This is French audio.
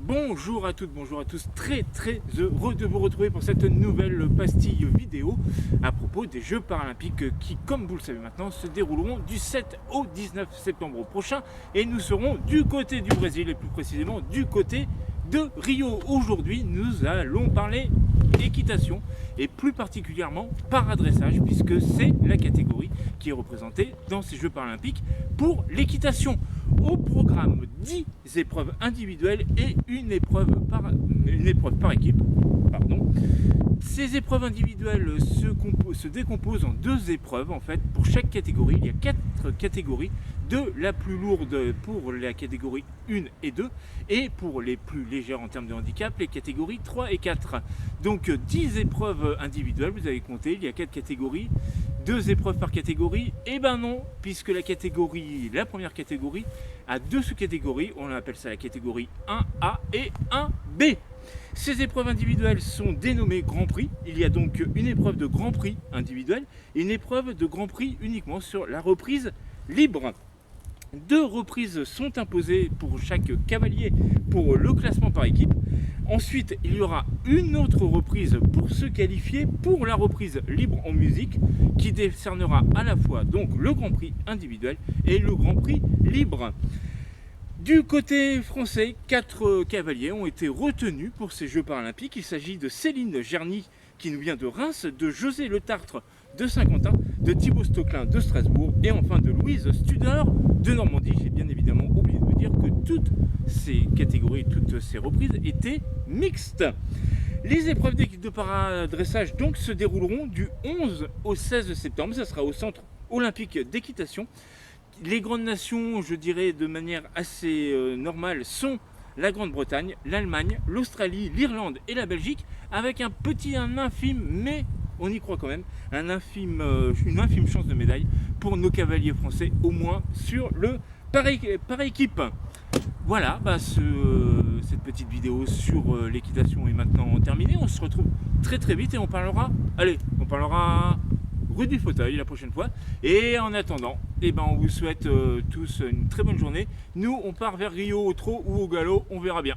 Bonjour à toutes, bonjour à tous, très heureux de vous retrouver pour cette nouvelle pastille vidéo à propos des Jeux Paralympiques qui, comme vous le savez maintenant, se dérouleront du 7 au 19 septembre prochain et nous serons du côté du Brésil et plus précisément du côté de Rio. Aujourd'hui, nous allons parler équitation et plus particulièrement paradressage puisque c'est la catégorie qui est représentée dans ces Jeux Paralympiques pour l'équitation. Au programme 10 épreuves individuelles et une épreuve par équipe. Ces épreuves individuelles se décomposent en deux épreuves en fait pour chaque catégorie. Il y a 4 catégories, de la plus lourde pour la catégorie 1 et 2 et pour les plus légères en termes de handicap, les catégories 3 et 4. Donc 10 épreuves individuelles, vous avez compté, il y a 4 catégories, 2 épreuves par catégorie. Et ben non, puisque la première catégorie a 2 sous-catégories, on appelle ça la catégorie 1A et 1B. Ces épreuves individuelles sont dénommées Grand Prix. Il y a donc une épreuve de Grand Prix individuelle et une épreuve de Grand Prix uniquement sur la reprise libre. 2 reprises sont imposées pour chaque cavalier pour le classement par équipe. Ensuite, il y aura une autre reprise pour se qualifier pour la reprise libre en musique qui décernera à la fois donc le Grand Prix individuel et le Grand Prix libre. Du côté français, 4 cavaliers ont été retenus pour ces Jeux Paralympiques. Il s'agit de Céline Gerny qui nous vient de Reims, de José Le Tartre de Saint-Quentin, de Thibaut Stoclin de Strasbourg et enfin de Louise Studer de Normandie. J'ai bien évidemment oublié de vous dire que toutes ces catégories, toutes ces reprises étaient mixtes. Les épreuves de paradressage donc se dérouleront du 11 au 16 septembre. Ça sera au Centre olympique d'équitation. Les grandes nations, je dirais de manière assez normale, sont la Grande-Bretagne, l'Allemagne, l'Australie, l'Irlande et la Belgique, avec un infime, mais on y croit quand même, une infime chance de médaille pour nos cavaliers français, au moins sur le par équipe. Voilà, cette petite vidéo sur l'équitation est maintenant terminée. On se retrouve très vite et on parlera rue du fauteuil la prochaine fois. Et en attendant, on vous souhaite tous une très bonne journée. Nous, on part vers Rio au trot ou au galop, on verra bien.